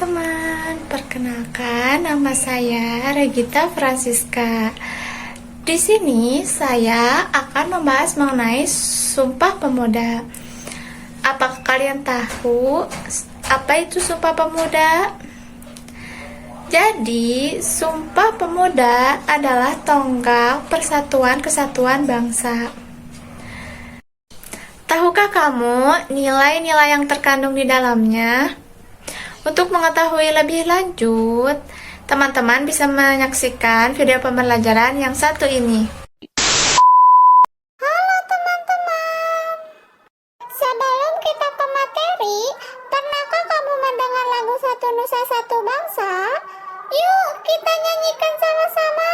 teman-teman, perkenalkan nama saya Regita Francisca. Di sini saya akan membahas mengenai Sumpah Pemuda. Apakah kalian tahu apa itu Sumpah Pemuda? Jadi, Sumpah Pemuda adalah tonggak persatuan kesatuan bangsa. Tahukah kamu nilai-nilai yang terkandung di dalamnya? Untuk mengetahui lebih lanjut, teman-teman bisa menyaksikan video pembelajaran yang satu ini. Halo teman-teman, sebelum kita ke materi, pernahkah kamu mendengar lagu Satu Nusa Satu Bangsa? Yuk kita nyanyikan sama-sama.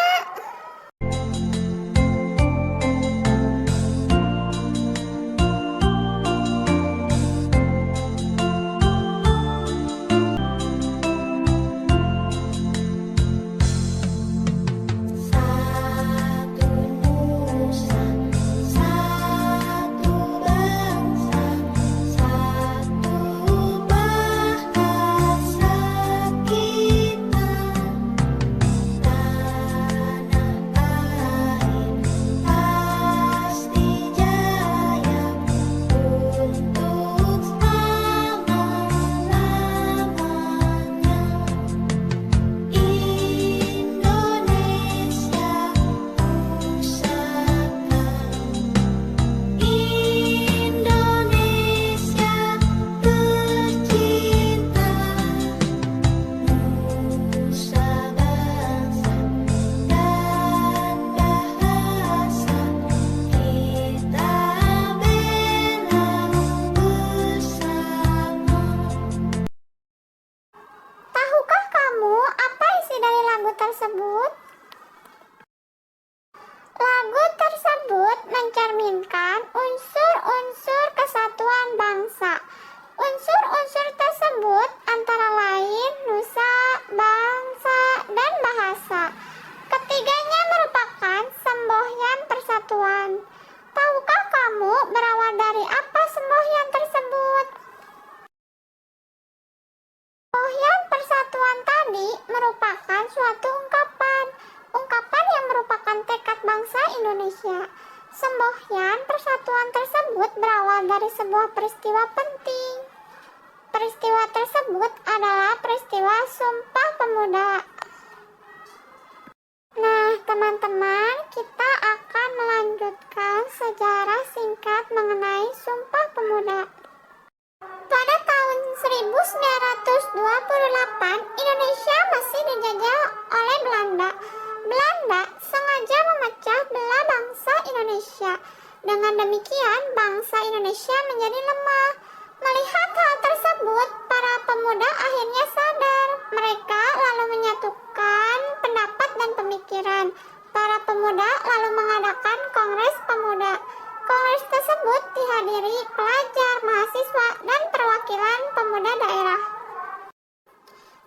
Tahukah kamu apa isi dari lagu tersebut? Lagu tersebut mencerminkan unsur-unsur kesatuan bangsa. Unsur-unsur tersebut antara lain nusa, bangsa, dan bahasa. Ketiganya merupakan semboyan persatuan. Tahukah kamu berawal dari apa semboyan tersebut? Semboyan persatuan tadi merupakan suatu ungkapan yang merupakan tekad bangsa Indonesia. Semboyan persatuan tersebut berawal dari sebuah peristiwa penting. Peristiwa tersebut adalah peristiwa Sumpah Pemuda. Nah, teman-teman, kita akan melanjutkan sejarah singkat mengenai Sumpah Pemuda. Pada tahun 1928, Indonesia masih dijajah oleh Belanda. Belanda sengaja memecah belah bangsa Indonesia. Dengan demikian, bangsa Indonesia menjadi lemah. Melihat hal tersebut, para pemuda akhirnya sadar. Mereka lalu menyatukan pendapat dan pemikiran. Para pemuda lalu mengadakan Kongres Pemuda. Kongres tersebut dihadiri pelajar, mahasiswa, dan perwakilan pemuda daerah.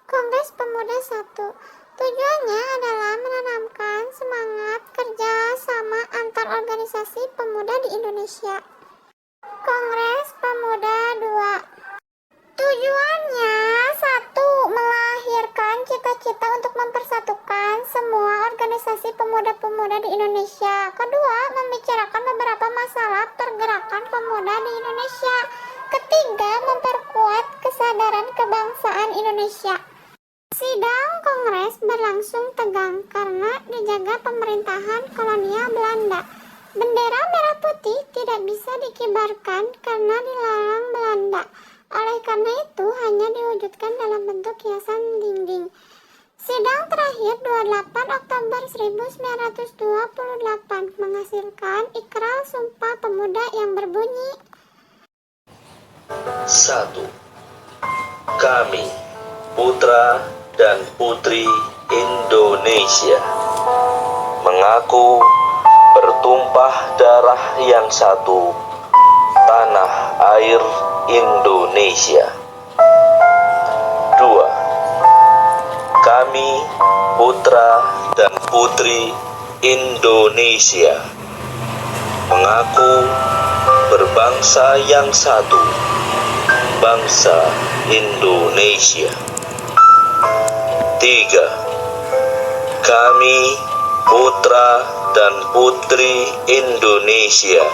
Kongres Pemuda 1. Tujuannya adalah menanamkan semangat kerja sama antar organisasi pemuda di Indonesia. Kongres Pemuda 2. Tujuannya 1. Melahirkan cita-cita untuk mempersatukan semua organisasi pemuda-pemuda di Indonesia. Kedua, membicarakan beberapa masalah pergerakan pemuda di Indonesia. Ketiga, memperkuat kesadaran kebangsaan Indonesia. Sidang Kongres berlangsung tegang karena dijaga pemerintahan kolonial Belanda. Bendera merah putih tidak bisa dikibarkan karena dilarang Belanda. Oleh karena itu, hanya diwujudkan dalam bentuk hiasan dinding. Sidang terakhir 28 Oktober 1928 menghasilkan Ikrar Sumpah Pemuda yang berbunyi 1. Kami, putra dan putri Indonesia, mengaku bertumpah darah yang satu, tanah air Indonesia. 2. Kami, putra dan putri Indonesia, mengaku berbangsa yang satu, bangsa Indonesia. ketiga, kami putra dan putri Indonesia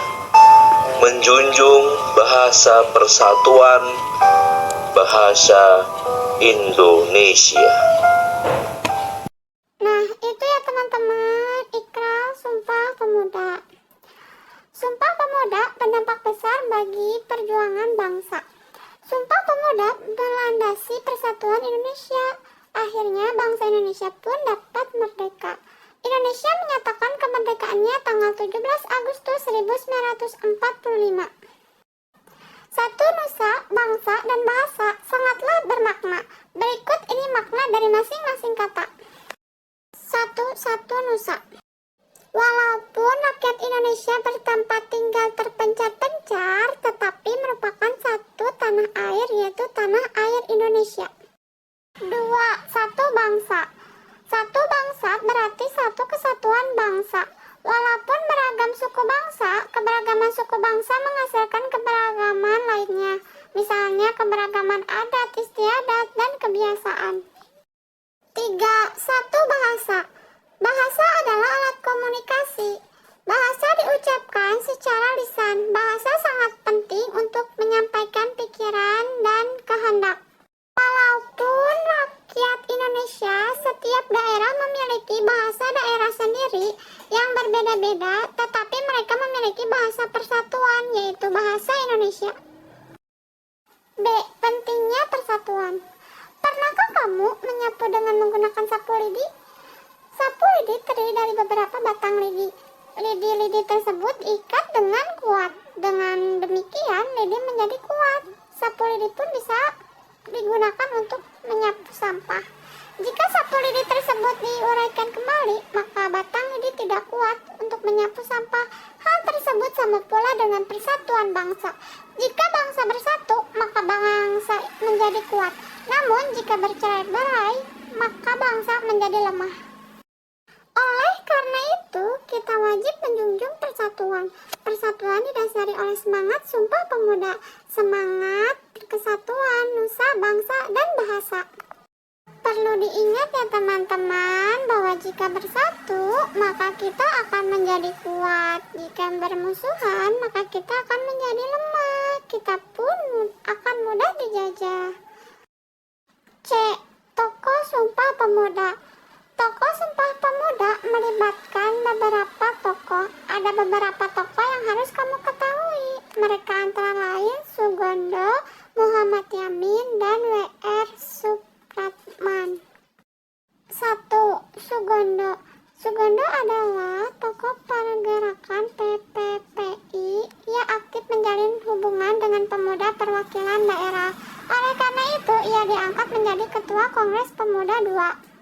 menjunjung bahasa persatuan bahasa Indonesia. Nah, itu ya teman-teman, ikrar Sumpah Pemuda. Sumpah Pemuda berdampak besar bagi perjuangan bangsa. Sumpah Pemuda melandasi persatuan Indonesia. Akhirnya bangsa Indonesia pun dapat merdeka. Indonesia menyatakan kemerdekaannya tanggal 17 Agustus 1945. Satu nusa, bangsa, dan bahasa sangatlah bermakna. Berikut ini makna dari masing-masing kata. Satu nusa. Walaupun rakyat Indonesia bertempat tinggal terpencar-pencar, tetapi merupakan satu tanah air, yaitu tanah air Indonesia. Dua, satu bangsa. Satu bangsa berarti satu kesatuan bangsa. Walaupun beragam suku bangsa, keberagaman suku bangsa menghasilkan keberagaman lainnya. Misalnya keberagaman adat, istiadat, dan kebiasaan. Tiga, satu bahasa. Bahasa adalah alat komunikasi. Bahasa diucapkan secara lisan. Bahasa sangat penting untuk menyampaikan pikiran dan kehendak. Walaupun rakyat Indonesia setiap daerah memiliki bahasa daerah sendiri yang berbeda-beda, tetapi mereka memiliki bahasa persatuan, yaitu bahasa Indonesia. B. Pentingnya persatuan. Pernahkah kamu menyapu dengan menggunakan sapu lidi? Sapu lidi terdiri dari beberapa batang lidi. Lidi-lidi tersebut diikat dengan kuat. Dengan demikian, lidi menjadi kuat. Sapu lidi pun bisa digunakan untuk menyapu sampah. Jika sapu lidi tersebut diuraikan kembali, maka batang lidi tidak kuat untuk menyapu sampah. Hal tersebut sama pula dengan persatuan bangsa. Jika bangsa bersatu, maka bangsa menjadi kuat. Namun, jika bercerai-berai, maka bangsa menjadi lemah. Oleh karena itu, kita wajib menjunjung persatuan. Persatuan didasari oleh semangat Sumpah Pemuda, semangat kesatuan, nusa, bangsa, dan bahasa. Perlu diingat ya teman-teman, bahwa jika bersatu, maka kita akan menjadi kuat. Jika bermusuhan, maka kita akan menjadi lemah. Kita pun akan mudah dijajah. C. Tokoh Sumpah Pemuda. Tokoh Sumpah Pemuda melibatkan beberapa tokoh. Ada beberapa tokoh yang harus kamu ketahui. Mereka antara lain Sugondo, Muhammad Yamin, dan W.R. Supratman. 1. Sugondo. Sugondo adalah tokoh pergerakan PPPI. Ia aktif menjalin hubungan dengan pemuda perwakilan daerah. Oleh karena itu, ia diangkat menjadi Ketua Kongres Pemuda II.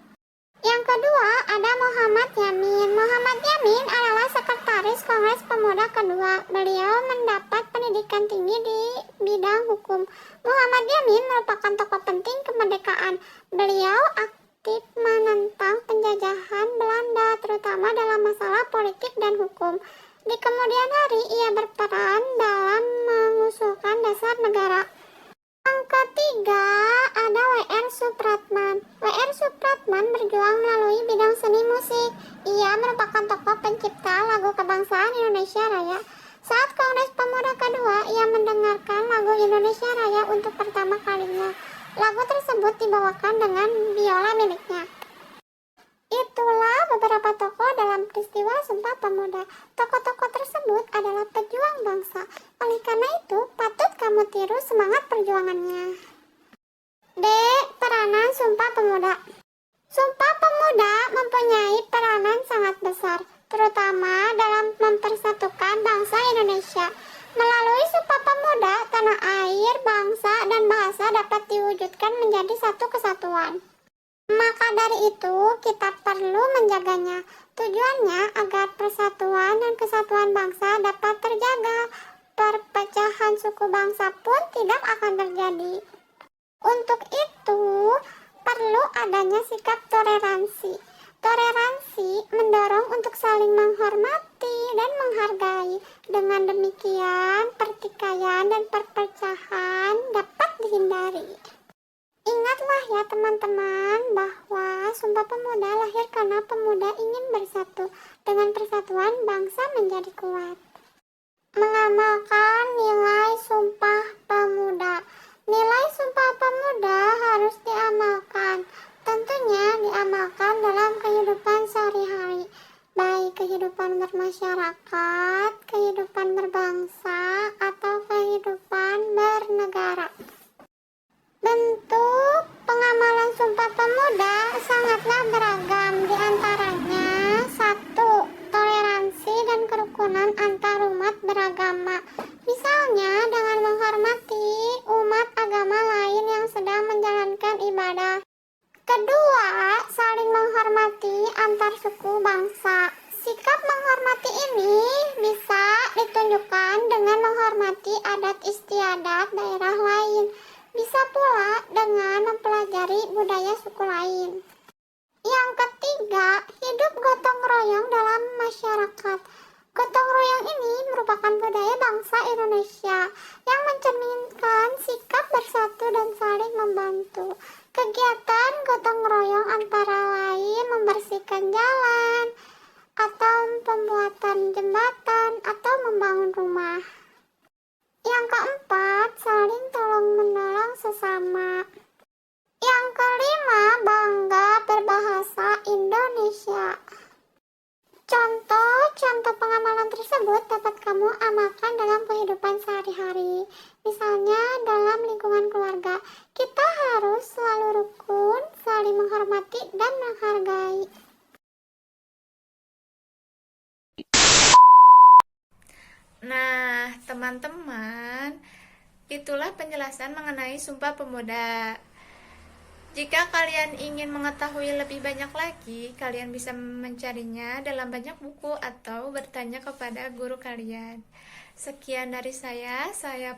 Yang kedua, ada Muhammad Yamin. Muhammad Yamin adalah sekretaris Kongres Pemuda kedua. Beliau mendapat pendidikan tinggi di bidang hukum. Muhammad Yamin merupakan tokoh penting kemerdekaan. Beliau aktif menentang penjajahan Belanda, terutama dalam masalah politik dan hukum. Di kemudian hari, ia berperan dalam mengusulkan dasar negara. Yang ketiga, ada W.R. Supratman. W.R. Supratman berjuang melalui bidang seni musik. Ia merupakan tokoh pencipta lagu kebangsaan Indonesia Raya. Saat Kongres Pemuda kedua, ia mendengarkan lagu Indonesia Raya untuk pertama kalinya. Lagu tersebut dibawakan dengan biola miliknya. Itulah beberapa tokoh dalam peristiwa Sumpah Pemuda. Tokoh-tokoh tersebut adalah pejuang bangsa. Oleh karena itu, patut kamu tiru semangat perjuangannya. D. Peranan Sumpah Pemuda. Sumpah Pemuda mempunyai peranan sangat besar, terutama dalam mempersatukan bangsa Indonesia. Melalui Sumpah Pemuda, tanah air, bangsa, dan bahasa dapat diwujudkan menjadi satu kesatuan. Maka dari itu, kita perlu menjaganya. Tujuannya agar persatuan dan kesatuan bangsa dapat terjaga. Perpecahan suku bangsa pun tidak akan terjadi. Untuk itu, perlu adanya sikap toleransi. Toleransi mendorong untuk saling menghormati dan menghargai. Dengan demikian, pertikaian dan perpecahan dapat dihindari. Ingatlah ya teman-teman bahwa Sumpah Pemuda lahir karena pemuda ingin bersatu. Dengan persatuan bangsa menjadi kuat. Mengamalkan nilai Sumpah Pemuda. Nilai Sumpah Pemuda harus diamalkan. Tentunya diamalkan dalam kehidupan sehari-hari, baik kehidupan bermasyarakat, kehidupan berbangsa, atau kehidupan bernegara. Bentuk pengamalan Sumpah Pemuda sangatlah beragam, di antaranya 1. Toleransi dan kerukunan antar umat beragama. Misalnya dengan menghormati umat agama lain yang sedang menjalankan ibadah. Kedua, saling menghormati antar suku bangsa. Sikap menghormati ini bisa ditunjukkan dengan menghormati adat istiadat daerah lain. Bisa pula dengan mempelajari budaya suku lain. Yang ketiga, hidup gotong royong dalam masyarakat. Gotong royong ini merupakan budaya bangsa Indonesia yang mencerminkan sikap bersatu dan saling membantu. Kegiatan gotong royong antara lain membersihkan jalan, atau pembuatan jembatan, atau membangun rumah. Yang keempat, saling tolong-menolong sesama. Yang kelima, bangga berbahasa Indonesia. Contoh pengamalan tersebut dapat kamu amalkan dalam kehidupan sehari-hari. Misalnya dalam lingkungan keluarga, kita harus selalu rukun, saling menghormati dan menghargai. Nah, teman-teman, itulah penjelasan mengenai Sumpah Pemuda. Jika kalian ingin mengetahui lebih banyak lagi, kalian bisa mencarinya dalam banyak buku atau bertanya kepada guru kalian. Sekian dari saya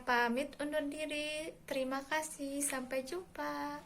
pamit undur diri. Terima kasih, sampai jumpa.